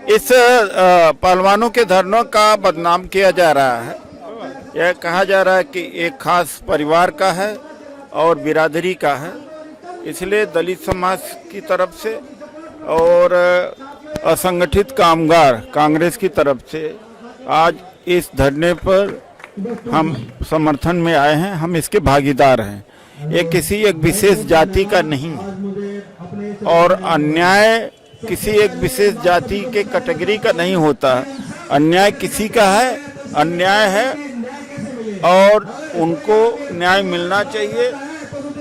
इस पहलवानों के धरनों का बदनाम किया जा रहा है। यह कहा जा रहा है कि एक खास परिवार का है और बिरादरी का है, इसलिए दलित समाज की तरफ से और असंगठित कामगार कांग्रेस की तरफ से आज इस धरने पर हम समर्थन में आए हैं। हम इसके भागीदार हैं। ये किसी एक विशेष जाति का नहीं और अन्याय किसी एक विशेष जाति के कैटेगरी का नहीं होता। अन्याय किसी का है, अन्याय है और उनको न्याय मिलना चाहिए।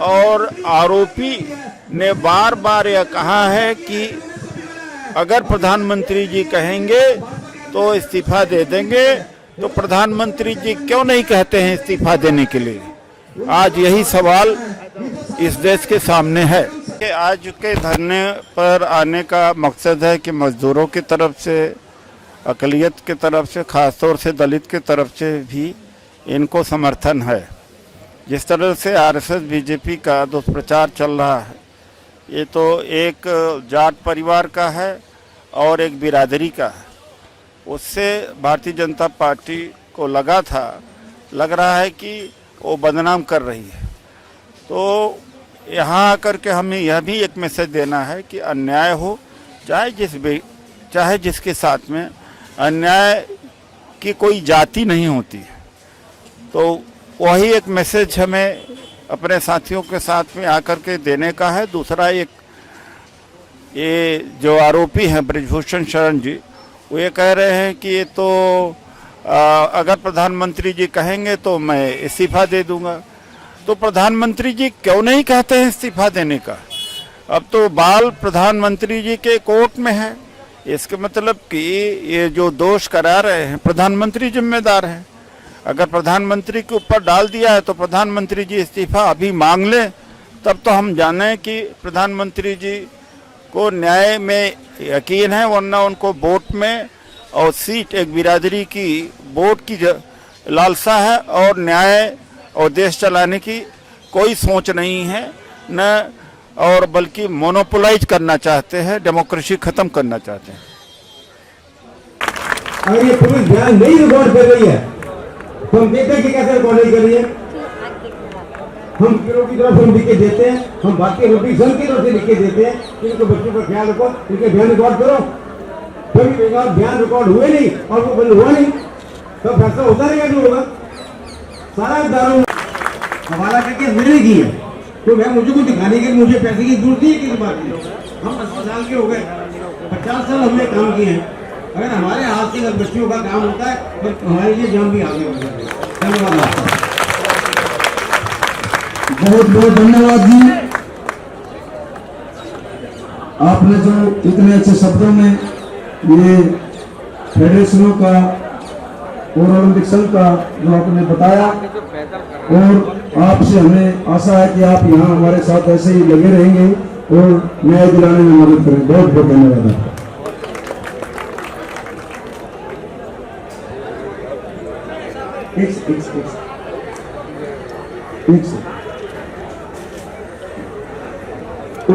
और आरोपी ने बार बार यह कहा है कि अगर प्रधानमंत्री जी कहेंगे तो इस्तीफा दे देंगे, तो प्रधानमंत्री जी क्यों नहीं कहते हैं इस्तीफा देने के लिए? आज यही सवाल इस देश के सामने है। आज के धरने पर आने का मकसद है कि मजदूरों की तरफ से, अकलियत की तरफ से, खासतौर से दलित की तरफ से भी इनको समर्थन है। जिस तरह से आरएसएस बीजेपी का दुष्प्रचार चल रहा है, ये तो एक जाट परिवार का है और एक बिरादरी का है। उससे भारतीय जनता पार्टी को लग रहा है कि वो बदनाम कर रही है। तो यहाँ आकर के हमें यह भी एक मैसेज देना है कि अन्याय हो, चाहे जिसके साथ में, अन्याय की कोई जाति नहीं होती है। तो वही एक मैसेज हमें अपने साथियों के साथ में आकर के देने का है। दूसरा, ये जो आरोपी हैं ब्रजभूषण शरण जी, वो ये कह रहे हैं कि ये तो अगर प्रधानमंत्री जी कहेंगे तो मैं इस्तीफा दे दूंगा। तो प्रधानमंत्री जी क्यों नहीं कहते हैं इस्तीफा देने का? अब तो बाल प्रधानमंत्री जी के कोर्ट में है। इसके मतलब कि ये जो दोष करा रहे हैं प्रधानमंत्री जिम्मेदार हैं। अगर प्रधानमंत्री के ऊपर डाल दिया है तो प्रधानमंत्री जी इस्तीफा अभी मांग लें, तब तो हम जाने कि प्रधानमंत्री जी को न्याय में यकीन है, वरना उनको वोट में और सीट, एक बिरादरी की वोट की लालसा है और न्याय और देश चलाने की कोई सोच नहीं है न, और बल्कि मोनोपोलाइज करना चाहते हैं, डेमोक्रेसी खत्म करना चाहते हैं। अगर ये पुलिस ध्यान नहीं रिकॉर्ड कर रही है तो हम देखते हैं कि कैसे रिकॉर्ड नहीं कर रही है। हम किलो की तरफ हम लिख के देते हैं, हम भारतीय रोटी संघ की तरफ से लिख के देते हैं, इनके बच्चों का ख्याल रखो, इनके ध्यान रिकॉर्ड करो। कभी ध्यान रिकॉर्ड हुए नहीं और वो बंद हुआ नहीं, तो फैसला होता रहेगा जो होगा। सारा दारू हवाला करके मैंने की है, तो मैं मुझे को दिखाने के लिए मुझे पैसे की जरूरत नहीं है। किस बात की? हम 80 साल के हो गए, 50 साल हमने काम किए हैं। अगर हमारे हाथ से बच्चियों का काम होता है तो हमारे लिए जान भी आगे हो जाती है। धन्यवाद आपका, बहुत बहुत धन्यवाद जी। आपने जो इतने अच्छे शब्दों में ये फेडरेशनों का और ओलंपिक संघ का जो आपने बताया, और आपसे हमें आशा है कि आप यहाँ हमारे साथ ऐसे ही लगे रहेंगे और न्याय दिलाने में मदद करें। बहुत बहुत धन्यवाद आपका।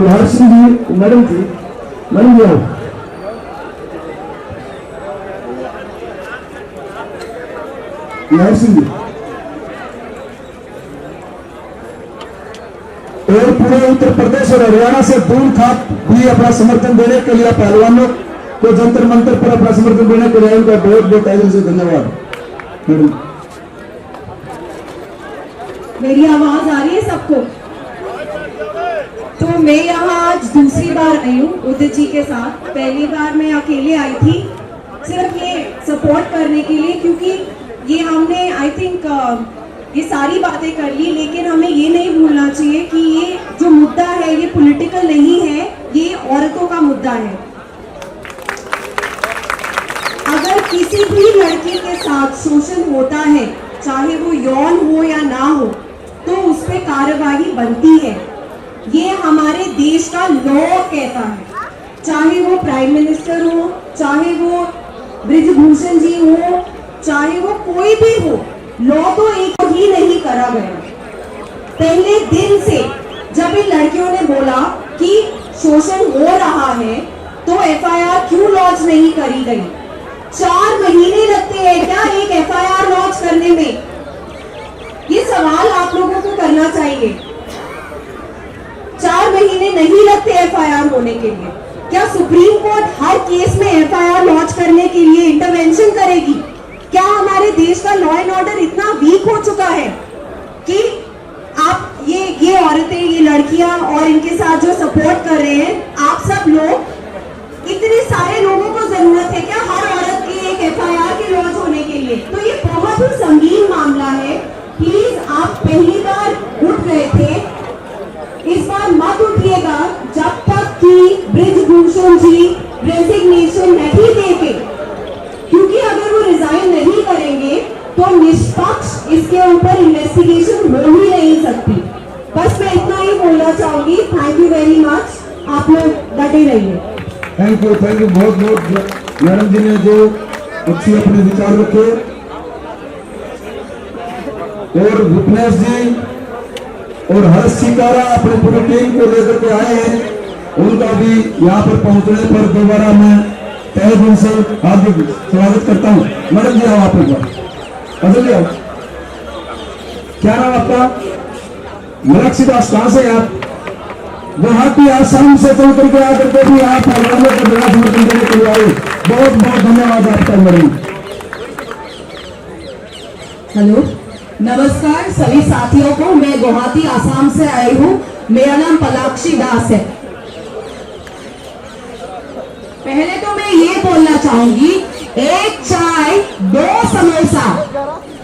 हर सिंह जी, मैडम जी, मैडम जी, हर सिंह जी और पूरे उत्तर प्रदेश और हरियाणा से दूर था भी अपना समर्थन देने के लिए, पहलवानों को जंतर मंतर पर अपना समर्थन देने के लिए उनका बहुत बहुत तहे से धन्यवाद। मेरी आवाज आ रही है सबको? तो मैं यहाँ आज दूसरी बार आई हूँ उदित जी के साथ। पहली बार मैं अकेले आई थी सिर्फ ये सपोर्ट करने के लिए, क्योंकि ये हमने आई थिंक ये सारी बातें कर ली, लेकिन हमें ये नहीं भूलना चाहिए कि ये जो मुद्दा है ये पॉलिटिकल नहीं है, ये औरतों का मुद्दा है। अगर किसी भी लड़की के साथ शोषण होता है, चाहे वो यौन हो या ना हो, तो उस पर कार्यवाही बनती है। ये हमारे देश का लॉ कहता है। चाहे वो प्राइम मिनिस्टर हो, चाहे वो ब्रिजभूषण जी हो, चाहे वो कोई भी हो, लॉ तो एक ही नहीं करा गया। पहले दिन से जब इन लड़कियों ने बोला कि शोषण हो रहा है तो एफआईआर क्यों लॉन्च नहीं करी गई? 4 महीने लगते हैं क्या एक एफआईआर लॉन्च करने में? ये सवाल आप लोगों को करना चाहिए। 4 महीने नहीं लगते एफआईआर होने के लिए। क्या सुप्रीम कोर्ट हर केस में एफआईआर लॉन्च करने के लिए इंटरवेंशन करेगी? क्या हमारे देश का लॉ एंड ऑर्डर इतना वीक हो चुका है कि आप ये औरतें, ये लड़कियां और इनके साथ जो सपोर्ट कर रहे हैं, आप सब लोग, इतने सारे लोगों को जरूरत है क्या हर औरत की एक एफआईआर के लॉन्च होने के लिए? तो ये बहुत ही संगीन मामला है। प्लीज, आप पहली बार उठ गए थे, इस बार मत उठिएगा जब तक कि ब्रिजभूषण जी रेजिग्नेशन नहीं देंगे, क्योंकि अगर वो रिजाइन नहीं करेंगे तो निष्पक्ष इसके ऊपर इन्वेस्टिगेशन हो ही नहीं सकती। बस मैं इतना ही बोलना चाहूंगी। Thank you very much. आप लोग डटे रहिए। थैंक यू बहुत बहुत मैडम जी ने जो अच्छी अपने विचार रखे, और भूपेश जी और हर्ष सिकारा अपने पूरी टीम को लेकर के आए हैं। उनका भी यहाँ पर पहुंचने पर दोबारा मैं तहे दिल से हार्दिक स्वागत करता हूँ। मैडम जी आओ, आप एक बार अजय जी आओ। क्या नाम आपका? मलक्षी दास। कहाँ से आप? गुवाहाटी आसाम से चल करके आकर के भी आप हरियाणा को बड़ा समर्थन देने के लिए आए। बहुत बहुत धन्यवाद आपका मैडम। हेलो, नमस्कार सभी साथियों को। मैं गुवाहाटी आसाम से आई हूँ। मेरा नाम पलाक्षी दास है। पहले तो मैं ये बोलना चाहूंगी, एक चाय 2 समोसा,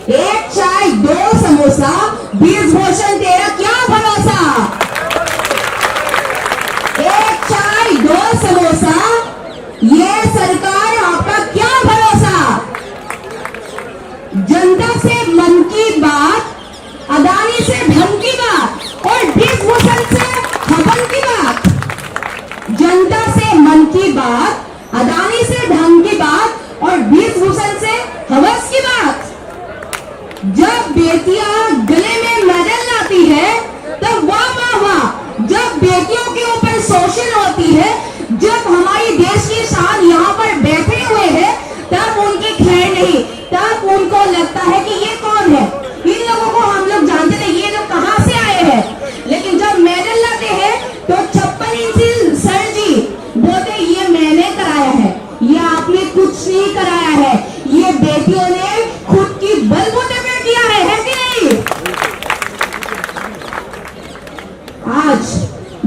एक चाय 2 समोसा, ब्रिजभूषण तेरा क्या भरोसा? एक चाय 2 समोसा, ये सरकार आपका क्या भरोसा? जनता से मन की बात, अदानी से धन की बात और ब्रिजभूषण से हवन की बात। जनता से मन की बात, अदानी से धन की बात और ब्रिजभूषण से हवस की बात। जब बेटियां गले में मेडल लाती है तब वाह वाह वाह। जब बेटियों के ऊपर शोषण होती है, जब हमारी देश की शान यहाँ पर बैठे हुए हैं, तब उनकी खैर नहीं, तब उनको लगता है कि ये कौन है? इन लोगों को हम लोग जानते थे, ये लोग कहाँ से आए हैं। लेकिन जब मेडल लाते हैं तो 56 इंची सर जी बोलते ये मैंने कराया है, ये आपने कुछ नहीं कराया है, ये बेटियों ने खुद की बलबूते पे किया है कि नहीं? आज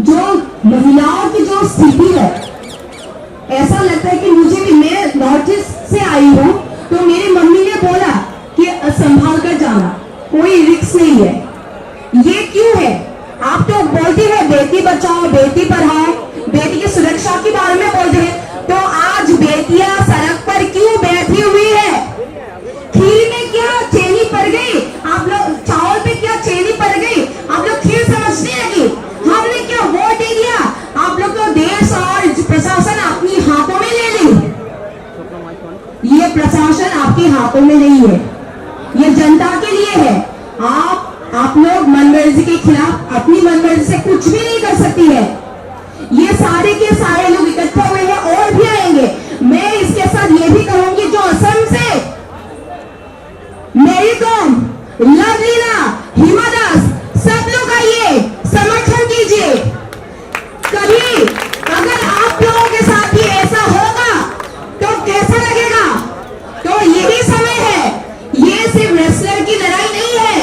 जो महिलाओं की जो स्थिति है, ऐसा लगता है कि मुझे भी, मैं नॉर्थ ईस्ट से आई हूँ, तो मेरी मम्मी ने बोला कि संभाल कर जाना, कोई रिस्क नहीं है। ये क्यों है? आप तो बोलते हैं बेटी बचाओ, बेटी पढ़ाओ, बेटी की सुरक्षा के बारे में बोलते हैं, तो आज बेटियां सड़क पर क्यों बैठी हुई है? खीर में क्या चीनी पड़ गई? आप लोग चावल पे क्या चीनी पड़ गई? आप लोग खीर समझने लगी। हमने क्या वोट दे दिया? आप लोग तो देश और प्रशासन अपनी हाथों में ले ली। ये प्रशासन आपके हाथों में नहीं है, ये जनता के लिए है। आप लोग मनमर्जी के खिलाफ अपनी मनमर्जी से कुछ भी नहीं कर सकती है। ये सारे के सारे लोग इकट्ठे हुए हैं और भी आएंगे। मैं इसके साथ ये भी कहूंगी, जो असम से मेरी कौम, लवलीना, हिमा दास, सब लोग आइए, समर्थन कीजिए। कभी अगर आप लोगों के साथ भी ऐसा होगा तो कैसा लगेगा? तो यही समय है। ये सिर्फ रेसलर की लड़ाई नहीं है,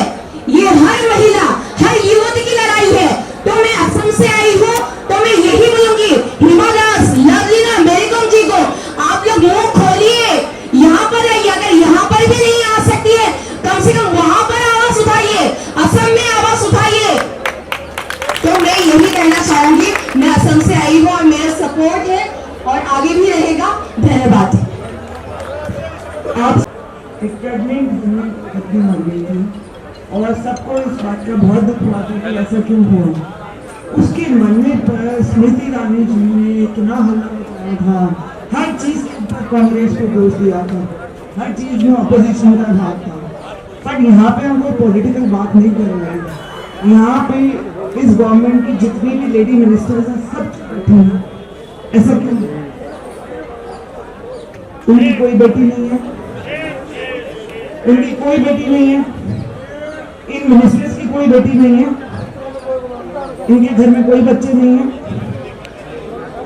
ये हर महिला, हर युवती की लड़ाई है। तो मैं असम से आई हूँ, तो मैं यही बोलूंगी, हिमा दास, लवलीना, मेरी कौम जी को आप लोग मुंह खोलिए, यहाँ पर आइए। अगर यहाँ पर भी नहीं आ सकती है, कम से कम वहां पर आवाज उठाइए, असम में आवाज उठाइए। तो मैं यही कहना चाहूंगी, मैं असम से आई हूँ और मेरा सपोर्ट है और आगे भी रहेगा। धन्यवाद। आप एक प्रेग्नेंट वुमन पत्नी मर गई थी और सबको इस बात का बहुत दुख हुआ था कि ऐसा क्यों हुआ। उसके मरने पर स्मृति ईरानी जी ने इतना हल्ला मचाया था, हर चीज के ऊपर कांग्रेस को दोष दिया था। हर चीज में ऑपोजिशन का भाग था। पर यहाँ पे हम कोई पॉलिटिकल बात नहीं कर रहे हैं। यहाँ पे इस गवर्नमेंट की जितनी भी लेडी मिनिस्टर्स हैं सब बैठी हैं। ऐसा क्यों? उनकी कोई बेटी नहीं है, उनकी कोई बेटी नहीं है, इन मिनिस्टर्स की कोई बेटी नहीं है, इनके घर में कोई बच्चे नहीं है।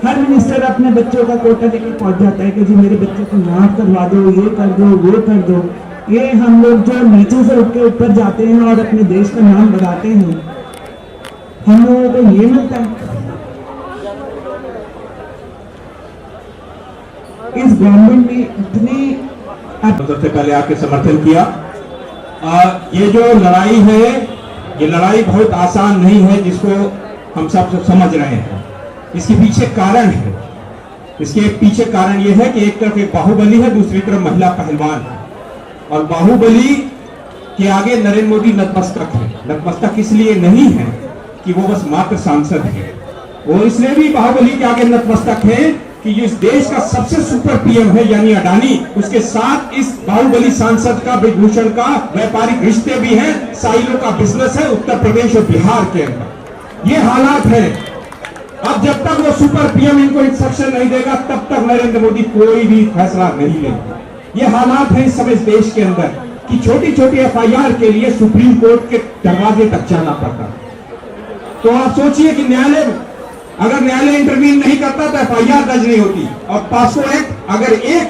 हर मिनिस्टर अपने बच्चों का कोटा लेके पहुंच जाता है कि जी मेरे बच्चे को माफ करवा दो, ये कर दो, वो कर दो। ये हम लोग जो नीचे से उठ के ऊपर जाते हैं और अपने देश का नाम बढ़ाते हैं, हम लोगों को ये मिलता है। इस गवर्नमेंट ने इतनी सबसे पहले आके समर्थन किया। ये जो लड़ाई है, ये लड़ाई बहुत आसान नहीं है, जिसको हम सब समझ रहे हैं। इसके पीछे कारण है, इसके पीछे कारण ये है कि एक तरफ एक बाहुबली है, दूसरी तरफ महिला पहलवान है। और बाहुबली के आगे नरेंद्र मोदी नतमस्तक है। नतमस्तक इसलिए नहीं है कि वो बस मात्र सांसद है, वो इसलिए भी बाहुबली के आगे नतमस्तक है कि इस देश का सबसे सुपर पीएम है यानी अडानी, उसके साथ इस बाहुबली सांसद का, विभूषण का व्यापारिक रिश्ते भी हैं, साइलो का बिजनेस है उत्तर प्रदेश और बिहार के अंदर। ये हालात है। अब जब तक वो सुपर पीएम इनको इंस्ट्रक्शन नहीं देगा तब तक नरेंद्र मोदी कोई भी फैसला नहीं लेंगे। ये हालात है इस समय इस देश के अंदर कि छोटी छोटी एफआईआर के लिए सुप्रीम कोर्ट के दरवाजे तक जाना पड़ता। तो आप सोचिए कि न्यायालय, अगर न्यायालय इंटरवीन नहीं करता तो एफआईआर दर्ज नहीं होती। और पास्को एक्ट अगर एक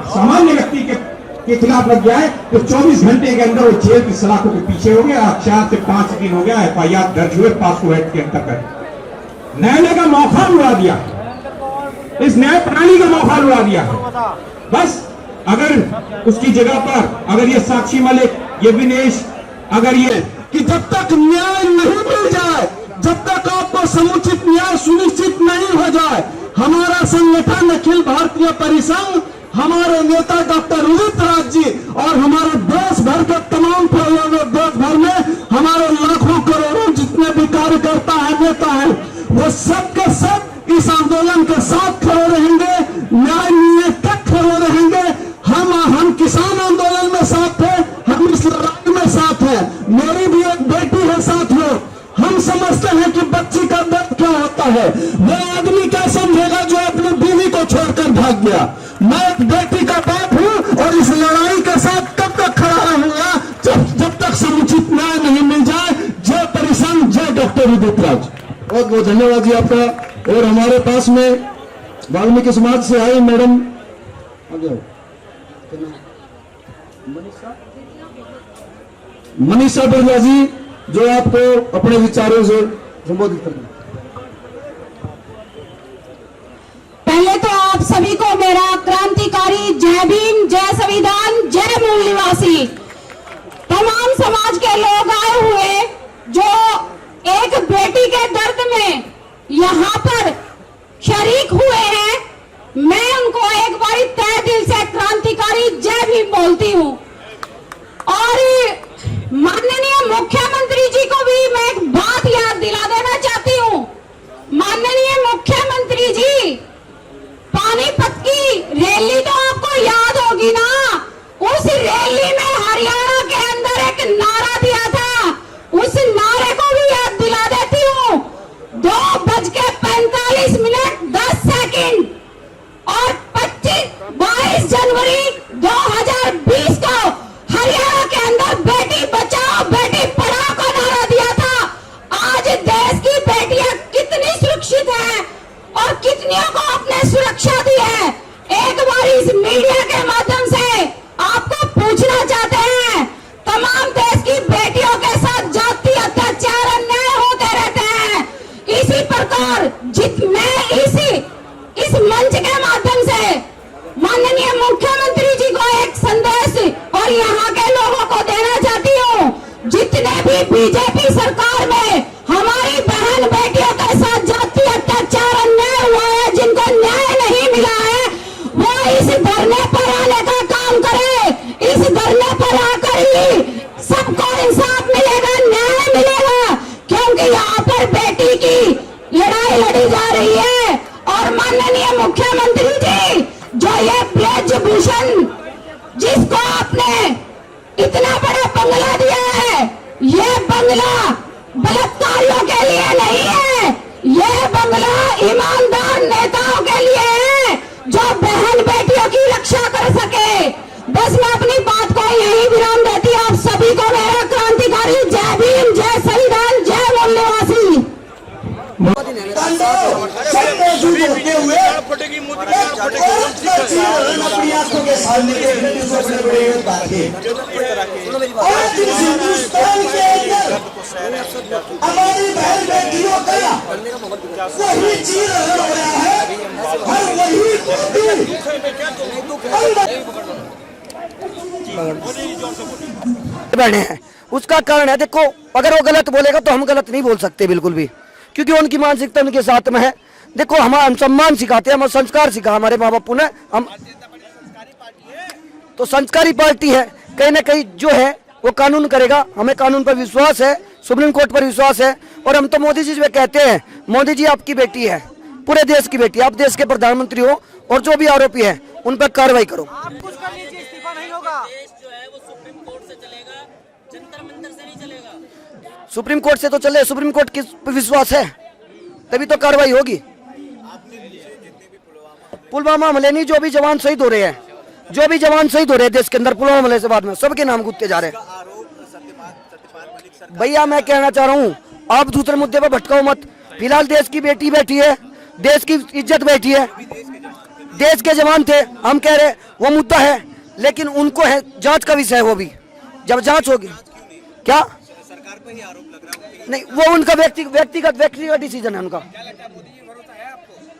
सामान्य व्यक्ति के खिलाफ लग जाए तो 24 घंटे के अंदर वो जेल की सलाखों के पीछे हो गया। 4 से 5 दिन हो गया एफआईआर दर्ज हुए पास्को एक्ट के अंतर्गत। न्यायालय का मौका उड़ा दिया, इस न्याय प्रणाली का मौका उड़ा दिया है। बस अगर उसकी जगह पर अगर ये साक्षी मलिक, ये विनेश, अगर ये कि जब तक न्याय नहीं मिल जाए, जब तक आपको समुचित न्याय सुनिश्चित नहीं हो जाए, हमारा संगठन अखिल भारतीय परिसंघ, हमारे नेता डॉक्टर उदित राज जी और हमारे देश भर के तमाम देश भर में हमारे लाखों करोड़ों जितने भी कार्यकर्ता है, नेता है, वो सब के सब इस आंदोलन के साथ खड़े रहेंगे, न्याय मिलने तक खड़े रहेंगे। हम किसान आंदोलन में साथ है, हम इस लड़ाई में साथ है। मेरी भी एक बेटी है साथियों। हम समझते हैं कि बच्ची का दर्द क्या होता है। वो आदमी क्या समझेगा जो अपनी बीवी को छोड़कर भाग गया। मैं एक बेटी का बाप हूं और इस लड़ाई के साथ तब तक खड़ा रहूंगा जब तक समुचित न्याय नहीं मिल जाए। जय परिसंघ, जय डॉक्टर उदित राज। बहुत बहुत धन्यवाद जी आपका। और हमारे पास में वाल्मीकि समाज से आई मैडम मनीषा बिरला जी, जो आपको अपने विचारों से संबोधित करेंगे। पहले तो आप सभी को मेरा क्रांतिकारी जय भीम, जय संविधान, जय मूल निवासी। तमाम समाज के लोग आए हुए जो एक बेटी के दर्द में यहाँ पर शरीक हुए हैं, मैं उनको एक बारी तहे दिल से क्रांतिकारी जय भीम बोलती हूँ। और माननीय मुख्यमंत्री जी को भी मैं एक बात याद दिला देना चाहती हूँ। माननीय मुख्यमंत्री जी, पानीपत की रैली तो आपको याद होगी ना। उस रैली में हरियाणा के अंदर एक नारा दिया था, उस नारे को भी याद दिला देती हूँ। 2:45 और 22 जनवरी 2020 को हरियाणा के अंदर बेटी बचाओ बेटी पढ़ाओ का नारा दिया था। आज देश की बेटियां कितनी सुरक्षित हैं और कितनियों को आपने सुरक्षा दी है। एक बार इस मीडिया के माध्यम से आपको पूछना चाहते हैं, तमाम देश की बेटियों के साथ जाति अत्याचार अन्याय होते रहते हैं। इसी प्रकार मैं इस मंच के माध्यम से माननीय मुख्यमंत्री जी को एक संदेश और यहाँ के लोगों को देना चाहती हूँ। जितने भी बीजेपी सरकार में हमारी बहन बेटियों के साथ जाति अत्याचार अन्याय हुआ है, जिनको न्याय नहीं मिला है, वो इस धरने पर आने का काम करे। इस धरने पर आकर ही सबको इंसाफ मिलेगा, न्याय मिलेगा, क्योंकि यहाँ पर बेटी की लड़ाई लड़ी जा रही है। और माननीय मुख्यमंत्री जी, जो ये ब्रजभूषण जिसको बंगला बलात्कारियों के लिए नहीं है, ये बंगला ईमानदार नेताओं के लिए है जो बहन बेटियों की रक्षा कर सके। बस मैं अपनी बात को यही विराम देती हूं। आप सभी को मेरा क्रांतिकारी जय भीम, जय संविधान, जय मूल्यवासी। अपनी आंखों के सामने आज इस हिंदुस्तान के अंदर हमारी बहन बेटियों का वही चीज हो रहा है और वही बने हैं। उसका कारण है, देखो अगर वो गलत बोलेगा तो हम गलत नहीं बोल सकते बिल्कुल भी, क्योंकि उनकी मानसिकता उनके साथ में है। देखो हम सम्मान सिखाते हैं, हम संस्कार सिखा हमारे माँ बापू ने, हम तो संस्कारी पार्टी है। कहीं ना कहीं जो है वो कानून करेगा, हमें कानून पर विश्वास है, सुप्रीम कोर्ट पर विश्वास है। और हम तो मोदी जी से कहते हैं, मोदी जी आपकी बेटी है, पूरे देश की बेटी, आप देश के प्रधानमंत्री हो और जो भी आरोपी है उन पर कार्रवाई करो। आप कुछ कर लीजिए, इस्तीफा नहीं होगा। सुप्रीम कोर्ट से तो चले, सुप्रीम कोर्ट किस पर विश्वास है तभी तो कार्रवाई होगी। पुलवामा हमले नहीं, जो भी जवान शहीद हो रहे हैं, जो भी जवान शहीद हो रहे हैं देश के अंदर पुलवामा हमले से बाद में, सबके नाम गुत्ते जा रहे हैं। भैया मैं कहना चाह रहा हूँ, आप दूसरे मुद्दे पर भटकाओ मत। फिलहाल देश की बेटी बैठी है, देश की इज्जत बैठी है, देश के जवान थे, हम कह रहे वो मुद्दा है, लेकिन उनको है जांच का विषय है। वो भी जब जांच होगी क्या सरकार पर ही आरोप लग रहा है, नहीं वो उनका व्यक्तिगत डिसीजन है उनका।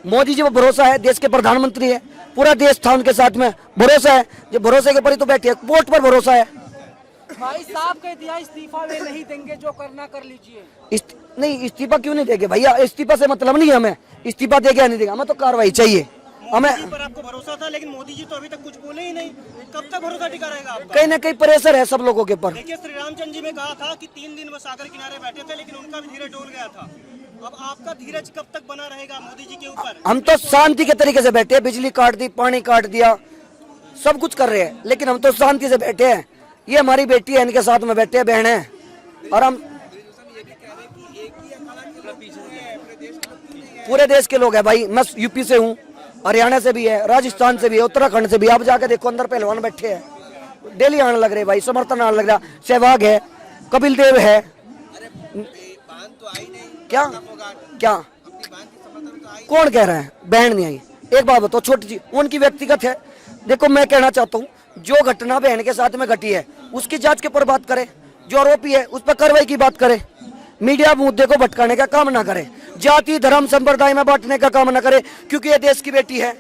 मोदी जी को भरोसा है, देश के प्रधानमंत्री है, पूरा देश था उनके साथ में, भरोसा है, जो भरोसे के पर ही तो बैठे, वोट पर भरोसा है। भाई साहब कह दिया इस्तीफा वे नहीं देंगे, जो करना कर लीजिए। नहीं इस्तीफा क्यों नहीं देंगे भैया, इस्तीफा से मतलब नहीं है हमें, इस्तीफा देगा नहीं देगा, हमें तो कार्रवाई चाहिए। हमें पर आपको भरोसा था, लेकिन मोदी जी तो अभी तक कुछ बोले ही नहीं, कब तक भरोसा टिका रहेगा आपका? कहीं ना कहीं प्रेशर है सब लोगों के ऊपर। देखिए श्री रामचंद्र जी ने कहा था कि 3 दिन वो सागर किनारे बैठे थे, लेकिन उनका भी धीरज डोल गया था। अब आपका धीरज कब तक बना रहेगा मोदी जी के ऊपर? हम तो शांति के तरीके से बैठे हैं, बिजली काट दी, पानी काट दिया, सब कुछ कर रहे हैं, लेकिन हम तो शांति से बैठे हैं। ये हमारी बेटी है, इनके साथ में बैठे हैं, बहन है, और हम पूरे देश के लोग हैं भाई। मैं यूपी से हूँ, हरियाणा से भी है, राजस्थान से भी है, उत्तराखंड से भी। आप जाके देखो अंदर पहलवान बैठे हैं, डेली आने लग रहे भाई, समर्थन आने लग रहा। सहवाग है, कपिल देव है, क्या क्या कौन कह रहा है बहन नहीं आई? एक बात बताओ, छोटी सी उनकी व्यक्तिगत है। देखो मैं कहना चाहता हूँ, जो घटना बहन के साथ में घटी है उसकी जांच के ऊपर बात करें, जो आरोपी है उस पर कार्रवाई की बात करें, मीडिया मुद्दे को भटकाने का काम ना करे, जाति धर्म संप्रदाय में बांटने का काम ना करे, क्योंकि ये देश की बेटी है।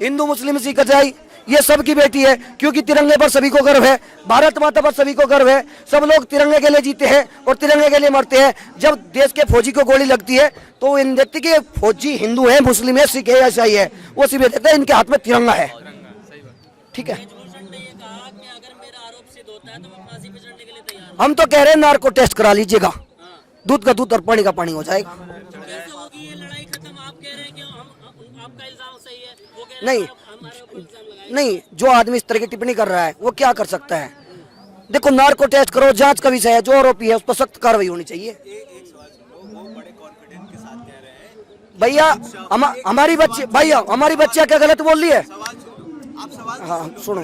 हिंदू मुस्लिम सिख ईसाई ये सबकी बेटी है, क्योंकि तिरंगे पर सभी को गर्व है, भारत माता पर सभी को गर्व है। सब लोग तिरंगे के लिए जीते हैं और तिरंगे के लिए मरते हैं। जब देश के फौजी को गोली लगती है तो वो इन देखते कि फौजी हिंदू है, मुस्लिम है, सिख है या ईसाई है, वो सिर्फ देखते हैं इनके हाथ में तिरंगा है। ठीक है, हम तो कह रहे हैं नार्को टेस्ट करा लीजिएगा, दूध का दूध और पानी का पानी हो जाएगा। नहीं नहीं, जो आदमी इस तरह की टिप्पणी कर रहा है वो क्या कर सकता है? देखो नार्को टेस्ट करो, जांच का विषय है, जो आरोपी है उस पर सख्त कार्रवाई होनी चाहिए। भैया हमारी बच्ची, भैया हमारी बच्चियां क्या गलत बोल रही है? हाँ सुनो,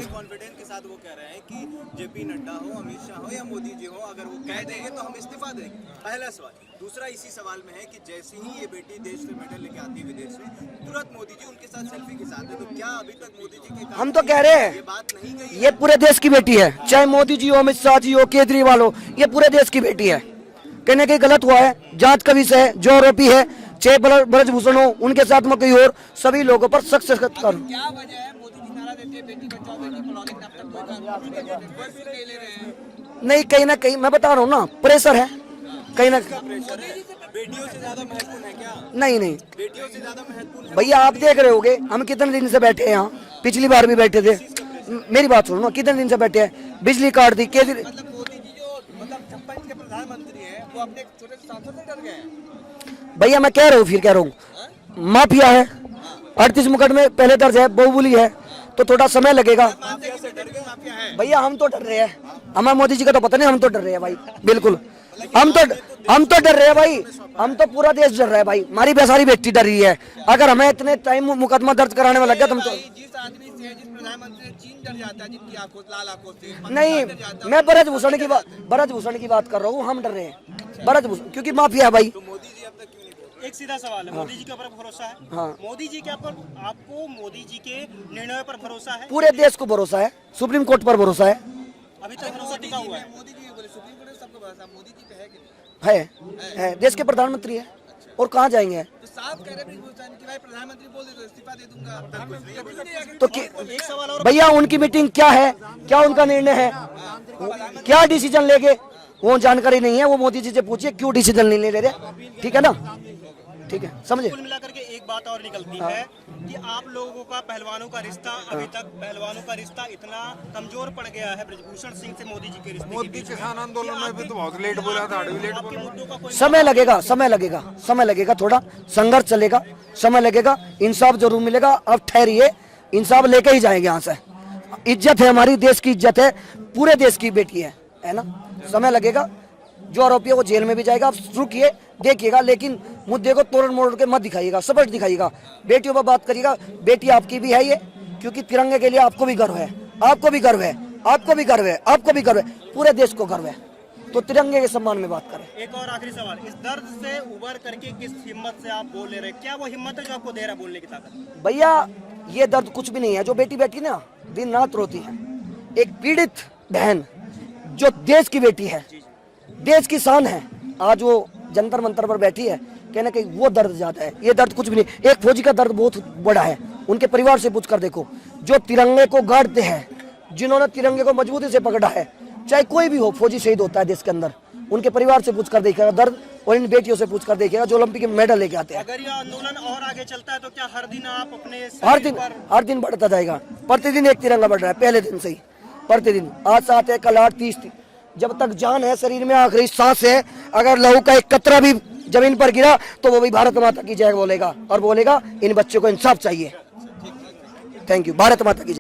वो कह रहे हैं कि जेपी नड्डा हो, अमित शाह हो या मोदी जी हो, अगर वो कह देंगे तो हम इस्तीफा देंगे। पहला सवाल। दूसरा इसी सवाल में है कि जैसे ही ये बेटी देश से मेडल लेके आती है विदेश से, तुरंत मोदी जी उनके साथ सेल्फी के साथ है। तो क्या अभी तक मोदी जी के हम तो कह रहे हैं ये बात नहीं कही? ये पूरे देश की बेटी है, चाहे मोदी जी हो, अमित शाह जी हो, केजरीवाल हो, ये पूरे देश की बेटी है। कहीं ना कहीं गलत हुआ है, जांच का विषय है, जो आरोपी है, चाहे ब्रजभूषण हो, उनके साथ में कोई और, सभी लोगों पर सख्त से सख्त करो। क्या वजह है मोदी जी नारा देते हैं बेटी बचाओ बेटी पढ़ाओ, लेकिन अब तक कोई ले रहे हैं? नहीं, कहीं ना कहीं मैं बता रहा हूँ ना, प्रेशर है कहीं ना। बेटियों से ज्यादा महत्वपूर्ण है क्या? नहीं नहीं बेटियों से ज्यादा महत्वपूर्ण भैया, आप देख रहे होगे हम कितने दिन से बैठे हैं यहाँ, पिछली बार भी बैठे थे। मेरी बात सुनो ना, कितने दिन से बैठे हैं, बिजली काट दी, मतलब मोदी जी जो 56 के प्रधानमंत्री हैं, वो अपने छोटे सांसद से डर गए हैं। भैया मैं कह रहा हूँ, फिर कह रहा हूँ, माफिया है, 38 मुकदमे पहले दर्ज है, बहुबुली है, तो थोड़ा समय लगेगा। माफिया से डर गए, माफिया है। भैया हम तो डर रहे हैं, हमें मोदी जी का तो पता नहीं, हम तो डर रहे हैं भाई, बिल्कुल हम तो डर रहे हैं भाई, हम तो पूरा देश डर रहा है भाई, हमारी बेसारी बेटी डर रही है। अगर हमें इतने टाइम मुकदमा दर्ज कराने में लग गया तो हम तो जिस आदमी से, जिस प्रधानमंत्री से चीन डर जाता है, जिनकी आंखों लाल आंखों से, नहीं, मैं ब्रजभूषण की बात कर रहा हूँ। हम डर रहे हैं ब्रजभूषण, क्योंकि माफिया है भाई। मोदी जी अब तक क्यों नहीं बोल? एक सीधा सवाल है, मोदी जी के ऊपर भरोसा है? हाँ। मोदी जी के ऊपर, आपको मोदी जी के निर्णयों पर भरोसा है? पूरे देश को भरोसा है, सुप्रीम कोर्ट पर भरोसा है। अभी तक भरोसा टिका हुआ है? मोदी जी बोले सुप्रीम कोर्ट में सबको भरोसा, मोदी जी पे है कि नहीं? है देश के प्रधानमंत्री है, और कहाँ जाएंगे? तो साफ कह रहे हैं कि भाई प्रधानमंत्री बोल दे तो इस्तीफा दे दूंगा। तो एक सवाल और, भैया उनकी मीटिंग क्या है, क्या उनका निर्णय है, क्या डिसीजन लेंगे वो जानकारी नहीं है। वो मोदी जी से पूछिए क्यों डिसीजन नहीं ले रहे, ठीक है ना, ठीक है, समझे। कुल मिलाकर के एक बात और निकलती है कि आप लोगों का पहलवानों का रिश्ता, अभी तक पहलवानों का रिश्ता इतना कमजोर पड़ गया है ब्रजभूषण सिंह से मोदी जी के रिश्ते। मोदी किसान आंदोलन में भी तो बहुत लेट बोला था, आपके मुद्दों का कोई समय लगेगा, थोड़ा संघर्ष चलेगा, समय लगेगा, इंसाफ जरूर मिलेगा। अब ठहरिए, इंसाफ लेके ही जाएंगे यहाँ से। इज्जत है हमारी, देश की इज्जत है, पूरे देश की बेटी है ना। समय लगेगा, जो आरोपी है वो जेल में भी जाएगा। आप रुकिए, देखिएगा, लेकिन मुद्दे को तोड़ मोड़ के मत दिखाइएगा, स्पष्ट दिखाइएगा। बेटियों पर बात करिएगा, बेटी आपकी भी है ये, क्योंकि तिरंगे के लिए आपको भी गर्व है, आपको भी गर्व है, आपको भी गर्व है, आपको भी गर्व है, पूरे देश को गर्व है। तो तिरंगे के सम्मान में बात करें। एक और आखिरी सवाल, इस दर्द से उबर करके किस हिम्मत से आप बोल ले रहे हैं? क्या वो हिम्मत है जो आपको दे रहा है बोलने की ताकत? भैया ये दर्द कुछ भी नहीं है। जो बेटी बैठी ना दिन रात रोती है, एक पीड़ित बहन जो देश की बेटी है, देश की शान है, आज वो जंतर मंतर पर बैठी है, कहना कि वो दर्द ज्यादा है। ये दर्द कुछ भी नहीं। एक फौजी का दर्द बहुत बड़ा है, उनके परिवार से पूछकर देखो, जो तिरंगे को गाड़ते हैं, जिन्होंने तिरंगे को मजबूती से पकड़ा है, चाहे कोई भी हो, फौजी शहीद होता है देश के अंदर, उनके परिवार से पूछकर देखिएगा दर्द, और इन बेटियों से पूछकर देखिएगा जो ओलंपिक में मेडल लेके आते हैं। अगर ये आंदोलन और आगे चलता है तो क्या हर दिन आप अपने हर दिन बढ़ता जाएगा, प्रतिदिन एक तिरंगा बढ़ रहा है, पहले दिन से ही प्रतिदिन। आज 7 है, कल 8, 30, जब तक जान है शरीर में, आखिरी सांस है, अगर लहू का एक कतरा भी जमीन पर गिरा तो वो भी भारत माता की जय बोलेगा, और बोलेगा इन बच्चों को इंसाफ चाहिए। Thank you. भारत माता की जय।